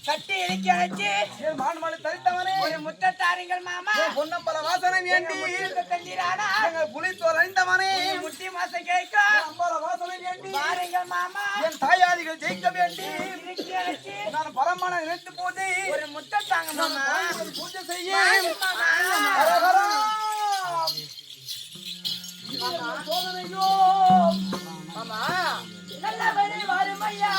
கட்டி இறக்கி மான்மலை தரித்தவனே முத்தாரிங்கள் மாமா பொன்னம்பல வாசனை வேண்டி தந்திரானா புலித்தோல் அணிந்தவனே முட்டி மாசம் கேட்க அம்பல வாசனை வேண்டி பாருங்கள் மாமா என் தாயாரிகள் ஜெயிக்க வேண்டி நான் பரமான நினைத்து போது ஒரு முட்டை தாங்க மாமா பூஜை செய்ய சோதனையோ மாமா நல்ல வழி வருமையா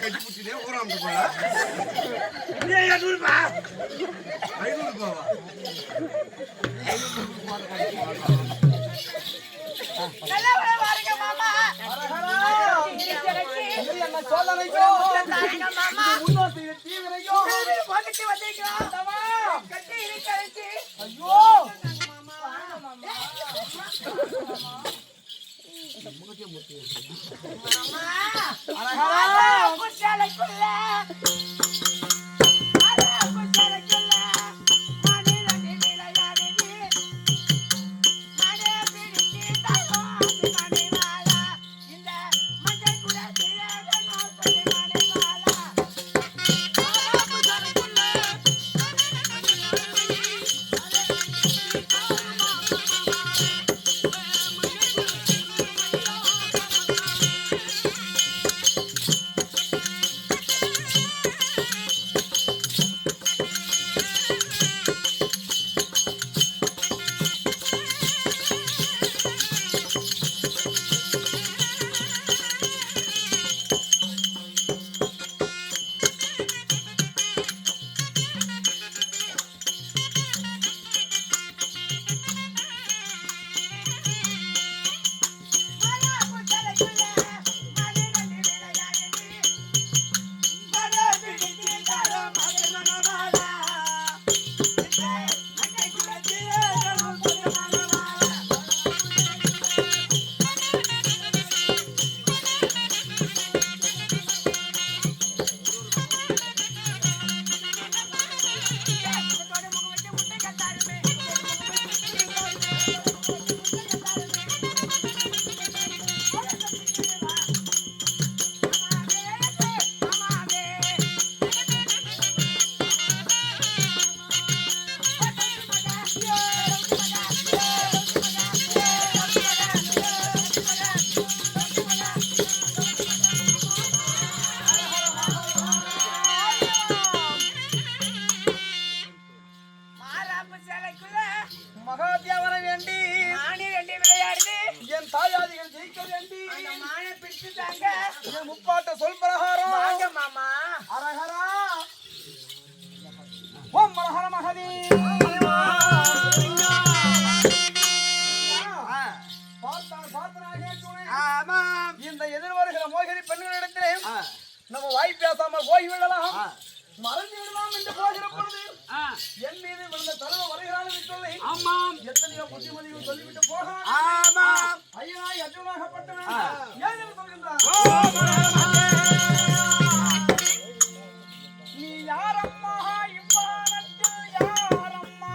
கட்டி புடிச்சதே ஊராம் போல 500 ரூபா 500 ரூபாவா நல்லவரே வாருங்க மாமா என்ன சோதனையோ தாங்க மாமா முன்னோட்டி தீவிரையோ பாக்கெட் வந்தீங்களா தமா கட்டி இருக்கறச்சி ஐயோ மாமா அழகா குச்சாலக்குள்ள பாட்ட சொல் பிரகாரம் வாங்க மாமா. அரஹரா ஓம் மரஹர மகதி இந்த எதிர்வருகிற மோகினி பெண்களிடத்திலே நம்ம வாய் பேசாம போய்விடலாம் மறந்து விடலாம் என்று போகிற பொழுது என் மீது விழுந்த தருவ வருகிறான் என்று சொல்லி எத்தனையோ புத்திமதிகள் சொல்லிவிட்டு போகலாம் ஐயா அர்ஜுனாகப்பட்டவன் ஏன் சொல்கின்றார் நீ யாரம்மா இவ்வானத்தில் யாரம்மா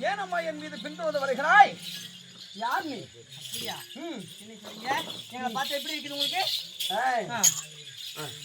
ஏனம்மா என் மீது பின்தொடர்ந்து வருகிறாய்? யார் நீ? அப்படியா? என்ன சொல்றீங்க? எங்களை பார்த்தா எப்படி இருக்குது உங்களுக்கு?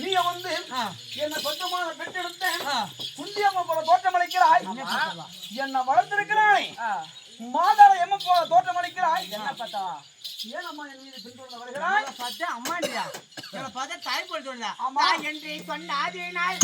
நீ வந்து என்ன சொந்தமாக பெற்றெடுத்தேன் குண்டியம்மா போல தோற்றமளிக்கிறாய். என்ன வளர்த்திருக்கிறாய். மாதாள எம்ம போல தோற்றமளிக்கிறாய். என்ன பார்த்தா? ஏனம்மா என் மீது பின்தொடர்ந்து வருகிறாய்? பார்த்தா அம்மா இல்லையா? எங்களை பார்த்தா தாய் போல் தோணுதா? என்று சொன்னாதினால்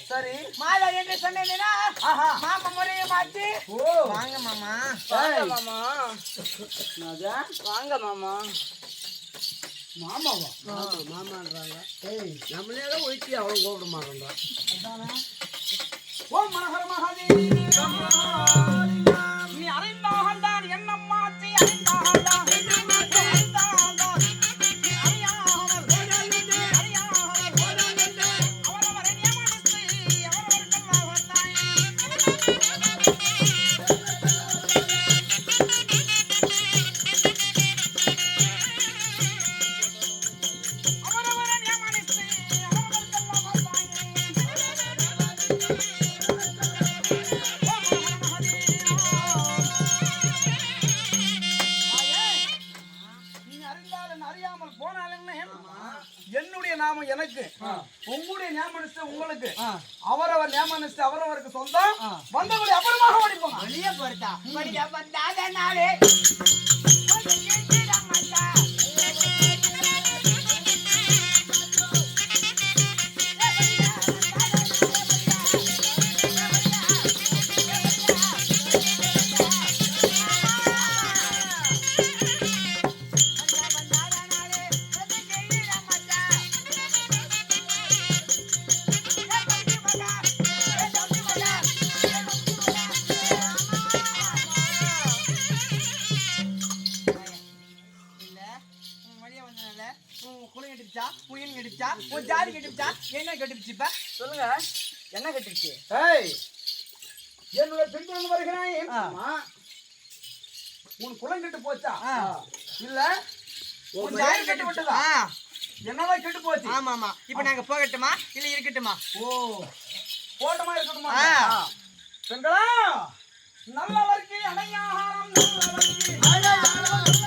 சரி மாதா என்று சொன்னேன்னா மாமா முறையை மாத்தி வாங்க மாமா வாங்க மாமா வாங்க மாமா மாமாவா மாமான்றாங்க நம்மளே தான் ஒழிச்சு அவளை கூப்பிட மாட்டோம் ஓம் மனஹர மகாதே நீ அறிந்தால் தான் என்னம்மாச்சி அறிந்தால் தான் என்னுடைய நாமம் எனக்கு உங்களுடைய ஞாபகம் உங்களுக்கு அவரவர் ஞாபகம் அவரவருக்கு சொந்தம் வந்தவங்களை அப்புறமாக ஓடிப்போங்க வெளியே போறதா வந்தாத நாளே என்ன கட்டுச்சு இப்ப சொல்லுங்க என்ன கட்டுச்சு என்னுடைய பின்தொடர்ந்து வருகிறாய் உன் குலம் கெட்டு போச்சா இல்ல உன் ஜாயிர் கெட்டு விட்டதா என்னதான் கெட்டு போச்சு ஆமா ஆமா இப்ப நாங்க போகட்டுமா இல்ல இருக்கட்டுமா போட்டமா இருக்கட்டுமா பெண்களா நல்லவர்க்கு அடையாளம் நல்லவர்க்கு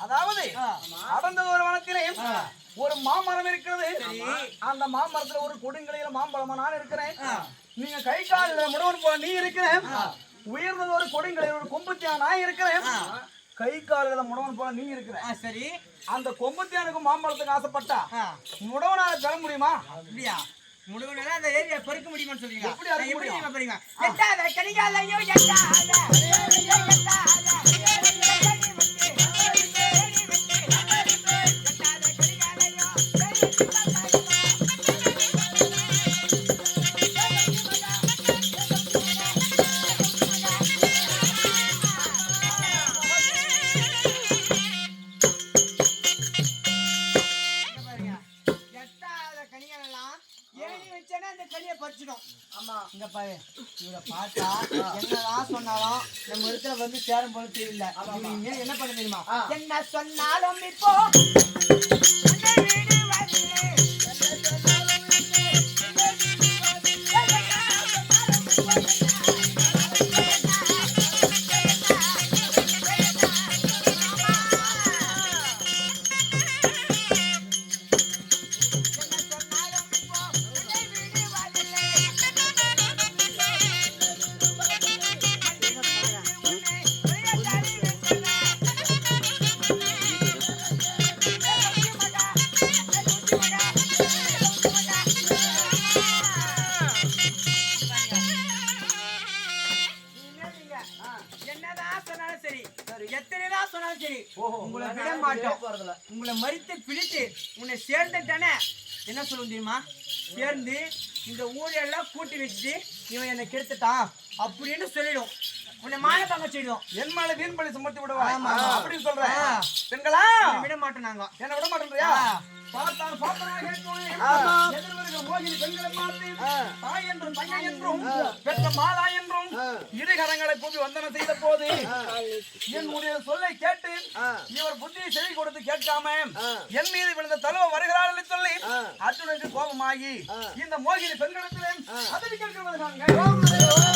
அதாவது அடர்ந்த ஒரு வனத்திலே ஒரு மாமரம் இருக்கிறது அந்த மாமரத்துல ஒரு கொடுங்கலையில மாம்பழமா நான் இருக்கிறேன் நீங்க கை காலில் முடவன் போல நீ இருக்கிறேன் உயர்ந்தது ஒரு கொடுங்கலையில ஒரு கொம்புத்தியா நான் இருக்கிறேன் கை காலில் முடவன் போல நீ இருக்கிற சரி அந்த கொம்புத்தியானுக்கு மாம்பழத்துக்கு ஆசைப்பட்டா முடவனால பெற முடியுமா இல்லையா முடுவனால அந்த ஏரியா பறிக்க முடியுமான்னு சொல்றீங்க எப்படி அறுக்க முடியும் பாருங்க எட்டாத கடிகாலையோ எட்டாத இங்க பாரு இவரை பார்த்தா என்னதான் சொன்னாலும் நம்ம இடத்துல வந்து சேரும் போல தெரியல என்ன பண்ண தெரியுமா என்ன சொன்னாலும் இப்போ உங்களை மறித்து பிடித்து உன்னை சேர்ந்துட்டானே என்ன சொல்லுங்க தெரியுமா சேர்ந்து இந்த ஊரெல்லாம் கூட்டி வச்சுட்டு இவன் என்னை கெடுத்துட்டான் அப்படின்னு சொல்லிடும் உன்னை மாய பங்க செய்யும் என் மேல வீண் பழி சுமத்தி விடுவா அப்படின்னு சொல்றேன் பெண்களா விட மாட்டோம் நாங்க என்ன விட மாட்டோம்றியா பார்த்தான் பார்த்தனாக எதிர்வருகிற மோகினி பெண்களை பார்த்து தாய் என்றும் தங்கை என்றும் பெற்ற மாதா என்றும் இருகரங்களை கூப்பி வந்தனம் செய்த போது என்னுடைய சொல்லை கேட்டு இவர் புத்தியை செவி கொடுத்து கேட்காம என் மீது விழுந்த தழுவ வருகிறார்கள் சொல்லி அர்ஜுனுக்கு கோபமாகி இந்த மோகினி பெண்களிடத்திலே அதவி கேட்கிறது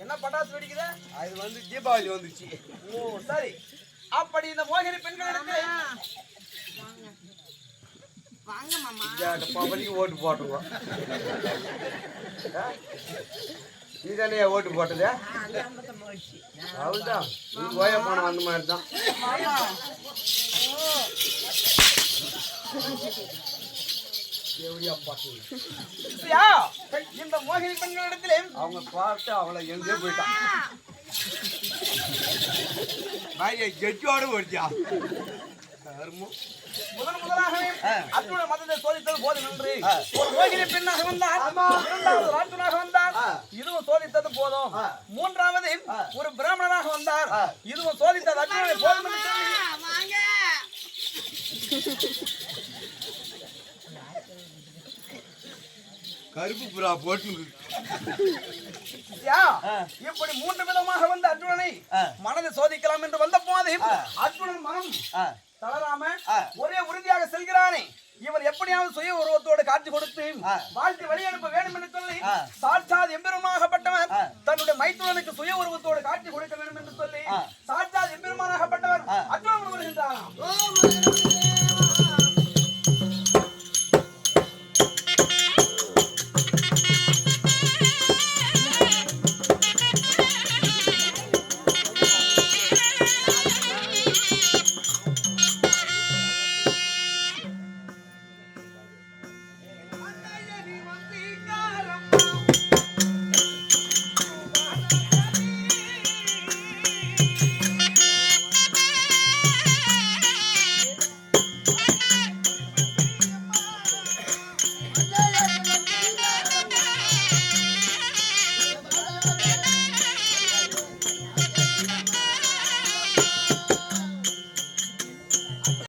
என்ன பட்டாசு வெடிக்குது அது வந்து தீபாவளி வந்துச்சு. ஓ சரி அப்படி இந்த மோகினி பெண்களுக்கு வாங்க மாமா பவனிக்கு ஓட்டு போட்டுருவோம். நீ தானே ஓட்டு போட்டது? அவ்வளோதான். நீ ஓய போன அந்த மாதிரி தான். சரியா? இந்த மோகினி பெண்களிடத்திலே அவங்க பார்த்து அவளை எங்கே போயிட்டான் கெட்டியோட போயிடுச்சா முதலாகவே அர்ஜுன மதத்தை சோதித்தது போதும் என்று ஒரு மோகினி பெண்ணாக வந்தார், இரண்டாவது ராஜனாக வந்தார், இதுவும் சோதித்தது போதும். மூன்றாவது ஒரு பிராமணனாக வந்தார், இதுவும் சோதித்தது அர்ஜுனனை போதும் என்று சொல்லி கருப்பு புறா போட்டு இப்படி மூன்று விதமாக வந்த அர்ஜுனனை மனதை சோதிக்கலாம் என்று வந்த போது அர்ஜுனன் மனம் தளராம ஒரே உறுதியாக செல்கிறானே, இவன் எப்படியாவது சுய உருவத்தோடு காட்சி கொடுத்து வாழ்க்கை வழி அனுப்ப வேண்டும் என்று சொல்லி சாட்சாத் எம்பெருமானாகப்பட்டவர் தன்னுடைய மைத்துனனுக்கு சுய உருவத்தோடு காட்சி கொடுக்க வேண்டும் என்று சொல்லி சாட்சாத் எம்பெருமானாகப்பட்டவர் அர்ஜுனன் வருகின்றாராம்.